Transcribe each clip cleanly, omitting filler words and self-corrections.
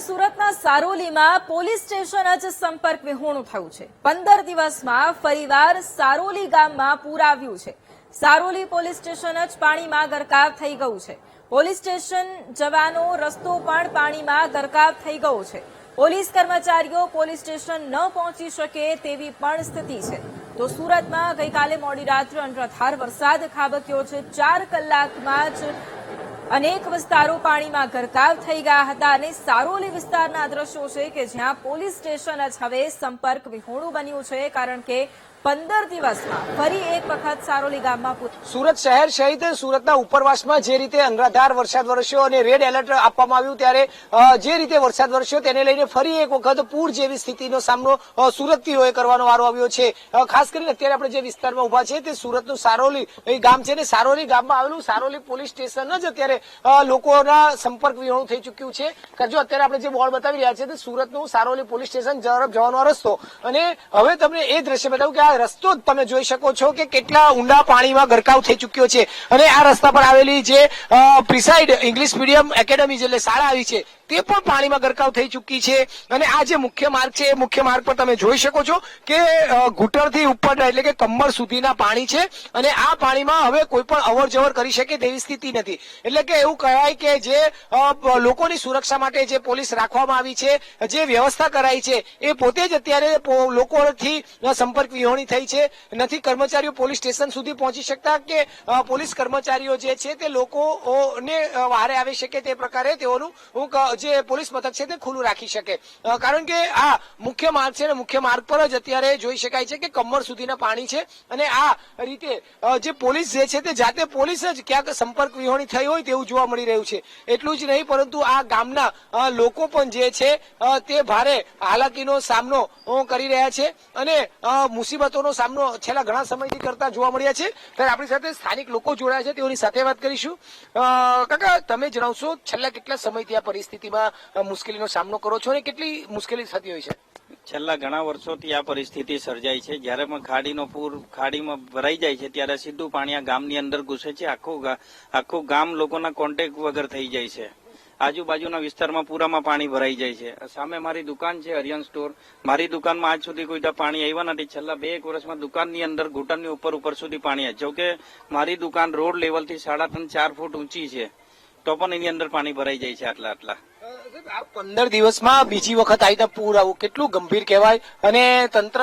સુરતના સારોલીમાં police station જ સંપર્ક વિહોણું થયું છે। 15 દિવસમાં ફરીવાર સારોલી ગામમાં પૂર આવ્યું છે। સારોલી પોલીસ સ્ટેશન જ પાણીમાં ગરકાવ થઈ ગયું છે। પોલીસ સ્ટેશન જવાનો રસ્તો પણ પાણીમાં ગરકાવ થઈ ગયો છે। પોલીસ કર્મચારીઓ પોલીસ સ્ટેશન ન પહોંચી શકે તેવી પણ સ્થિતિ છે। તો સુરતમાં ગઈકાલે મોડી રાત્રે અનરાધાર વરસાદ ખાબક્યો છે। 4 કલાકમાં જ અનેક વિસ્તારો પાણીમાં ગરકાવ થઈ ગયા હતા અને સારોલી વિસ્તારના દ્રશ્યો છે કે જ્યાં પોલીસ સ્ટેશન જ હવે સંપર્ક વિહોણું બન્યું છે, કારણ કે 15 દિવસમાં ફરી એક વખત સારોલી ગામમાં સુરત શહેર સહિત સુરતના ઉપરવાસમાં જે રીતે અનરાધાર વરસાદ વરસ્યો અને રેડ એલર્ટ આપવામાં આવ્યું, ત્યારે જે રીતે વરસાદ વરસ્યો તેને લઈને ફરી એક વખત પૂર જેવી સ્થિતિનો સામનો સુરતીઓએ કરવાનો વારો આવ્યો છે। ખાસ કરીને અત્યારે આપણે જે વિસ્તારમાં ઉભા છે તે સુરતનું સારોલી ગામ છે ને સારોલી ગામમાં આવેલું સારોલી પોલીસ સ્ટેશન જ અત્યારે લોકોના સંપર્ક વિહોણું થઈ ચૂક્યું છે। જો અત્યારે આપણે જે બોર્ડ બતાવી રહ્યા છે તે સુરતનું સારોલી પોલીસ સ્ટેશન તરફ જવાનો રસ્તો, અને હવે તમને એ દ્રશ્ય બતાવું કે આ રસ્તો તમે જોઈ શકો છો કે કેટલા ઊંડા પાણીમાં ગરકાવ થઈ ચૂક્યો છે। અને આ રસ્તા પર આવેલી જે પ્રિસાઇડ ઇંગ્લિશ મીડિયમ એકેડમી એટલે શાળા આવી છે તે પણ પાણીમાં ગરકાવ થઈ ચૂકી છે। અને આ જે મુખ્ય માર્ગ છે એ મુખ્ય માર્ગ પર તમે જોઈ શકો છો કે ઘૂંટણથી ઉપર એટલે કે કમર સુધીના પાણી છે, અને આ પાણીમાં હવે કોઈ પણ અવર જવર કરી શકે તેવી સ્થિતિ નથી। એટલે કે એવું કહેવાય કે જે લોકોની સુરક્ષા માટે જે પોલીસ રાખવામાં આવી છે, જે વ્યવસ્થા કરાઈ છે, એ પોતે જ અત્યારે લોકોથી સંપર્ક વિહોણી થઈ છે। નથી કર્મચારીઓ પોલીસ સ્ટેશન સુધી પહોંચી શકતા કે પોલીસ કર્મચારીઓ જે છે તે લોકોને વહારે આવી શકે તે પ્રકારે તેઓનું જે પોલીસ મથક છે તે ખુલ્લું રાખી શકે, કારણ કે આ મુખ્ય માર્ગ છે ને મુખ્ય માર્ગ પર જ અત્યારે જોઈ શકાય છે કે કમર સુધીના પાણી છે। અને આ રીતે જે પોલીસ જે છે તે જાતે પોલીસ જ ક્યાંક સંપર્ક વિહોણી થઈ હોય તેવું જોવા મળી રહ્યું છે। એટલું જ નહીં પરંતુ આ ગામના લોકો પણ જે છે તે ભારે હાલાકીનો સામનો કરી રહ્યા છે અને મુસીબતોનો સામનો છેલ્લા ઘણા સમયથી કરતા જોવા મળ્યા છે। ત્યારે આપણી સાથે સ્થાનિક લોકો જોડાયા છે, તેઓની સાથે વાત કરીશું। કાકા, તમે જણાવશો છેલ્લા કેટલા સમયથી આ પરિસ્થિતિમાં મુશ્કેલીનો સામનો કરો છો અને કેટલી મુશ્કેલી થતી હોય છે? છેલ્લા ઘણા વર્ષોથી આ પરિસ્થિતિ સર્જાય છે। જ્યારે પણ ખાડીનો પૂર ખાડીમાં ભરાઈ જાય છે ત્યારે સીધું પાણી આ ગામની અંદર ઘૂસે છે। આખું ગામ લોકોના કોન્ટેક્ટ વગર થઈ જાય છે। આજુબાજુના વિસ્તારમાં પૂરામાં પાણી ભરાઈ જાય છે। સામે મારી દુકાન છે અરિયન સ્ટોર, મારી દુકાનમાં આજ સુધી કોઈ પાણી આવ્યા નથી। છેલ્લા 2 વર્ષમાં દુકાનની અંદર ઘૂંટણની ઉપર સુધી પાણી આવે, જો કે મારી દુકાન રોડ લેવલથી 3.5-4 ફૂટ ઊંચી છે, તો પણ એની અંદર પાણી ભરાઈ જાય છે આટલા। 15 દિવસમાં બીજી વખત આવીને પૂર આવું કેટલું ગંભીર કહેવાય, અને તંત્ર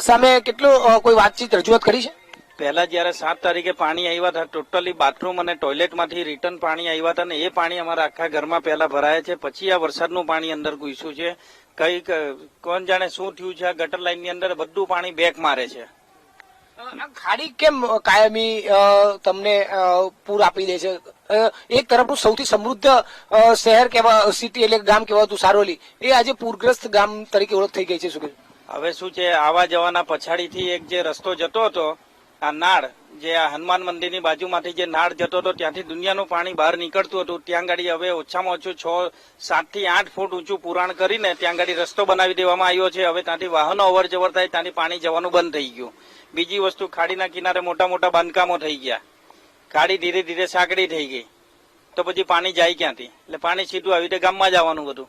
સામે કેટલું કોઈ વાતચીત રજૂઆત કરી છે? પહેલા જયારે 7 તારીખે પાણી આવ્યા હતા, ટોટલી બાથરૂમ અને ટોયલેટમાંથી રિટર્ન પાણી આવ્યા હતા, અને એ પાણી અમારા આખા ઘરમાં પહેલા ભરાયા છે। પછી આ વરસાદનું પાણી અંદર ઘૂસ્યું છે। કઈક કોણ જાણે શું થયું છે, આ ગટર લાઈનની અંદર બધું પાણી બેક મારે છે। ખાડી કેમ કાયમી તમને પૂર આપી દે છે? એક તરફનું સૌથી સમૃદ્ધ શહેર કેવા સિટી એટલે ગામ કહેવાતું સારોલી, એ આજે પૂરગ્રસ્ત ગામ તરીકે ઓળખ થઈ ગઈ છે। શું હવે શું છે, આવા જવાના પછાડીથી એક જે રસ્તો જતો હતો, આ નાળ જે આ હનુમાન મંદિરની બાજુમાંથી જે નાળ જતો હતો ત્યાંથી દુનિયાનું પાણી બહાર નીકળતું હતું, ત્યાં ગાડી હવે ઓછામાં ઓછું 7 થી 8 ફૂટ ઊંચું પુરાણ કરીને ત્યાં ગાડી રસ્તો બનાવી દેવામાં આવ્યો છે। હવે ત્યાંથી વાહનો અવર જવર થાય, ત્યાંથી પાણી જવાનું બંધ થઈ ગયું। બીજી વસ્તુ, ખાડીના કિનારે મોટા મોટા બાંધકામો થઈ ગયા, ખાડી ધીરે ધીરે સાંકડી થઈ ગઈ, તો પછી પાણી જાય ક્યાંથી? એટલે પાણી સીધું આવી રીતે ગામમાં જ આવવાનું બધું।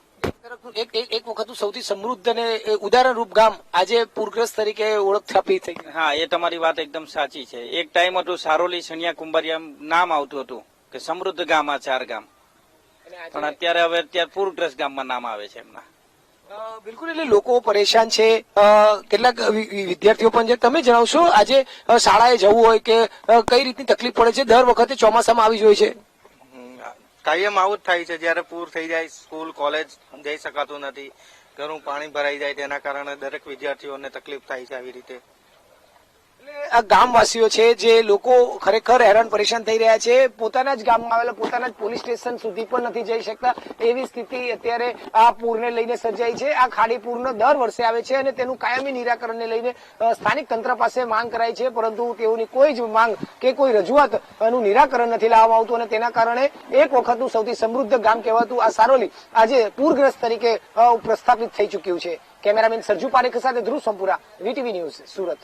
એક વખત સૌથી સમૃદ્ધ અને ઉદાહરણ રૂપ ગામ આજે પૂરગ્રસ્ત તરીકે ઓળખ સ્થાપિત થઈ। હા, એ તમારી વાત એકદમ સાચી છે। એક ટાઈમ હતું સારોલી સણિયા કુંભારિયા નામ આવતું હતું કે સમૃદ્ધ ગામ આ 4 ગામ, પણ અત્યારે પૂરગ્રસ્ત ગામમાં નામ આવે છે એમના। બિલકુલ, એટલે લોકો પરેશાન છે, કેટલાક વિદ્યાર્થીઓ પણ છે। તમે જણાવશો આજે શાળાએ જવું હોય કે કઈ રીતની તકલીફ પડે છે? દર વખતે ચોમાસામાં આવી જ હોય છે। કાયમ આવું જ થાય છે, જયારે પૂર થઈ જાય સ્કૂલ કોલેજ જઈ શકાતું નથી, ઘણું પાણી ભરાઈ જાય, તેના કારણે દરેક વિદ્યાર્થીઓને તકલીફ થાય છે આવી રીતે। આ ગામવાસીઓ છે જે લોકો ખરેખર હેરાન પરેશાન થઈ રહ્યા છે, પોતાના જ ગામમાં આવેલા પોતાના જ પોલીસ સ્ટેશન સુધી પણ નથી જઈ શકતા એવી સ્થિતિ અત્યારે આ પૂરને લઈને સર્જાઈ છે। આ ખાડી પૂરનો દર વર્ષે આવે છે અને તેનું કાયમી નિરાકરણને લઈને સ્થાનિક તંત્ર પાસે માંગ કરાઈ છે, પરંતુ તેઓની કોઈ જ માંગ કે કોઈ રજૂઆતનું નિરાકરણ નથી લાવવામાં આવતું, અને તેના કારણે એક વખતનું સૌથી સમૃદ્ધ ગામ કહેવાતું આ સારોલી આજે પૂરગ્રસ્ત તરીકે પ્રસ્થાપિત થઈ ચૂક્યું છે। કેમેરામેન સરજુ પારેખ સાથે ધ્રુવ સંપુરા, વીટીવી ન્યૂઝ, સુરત।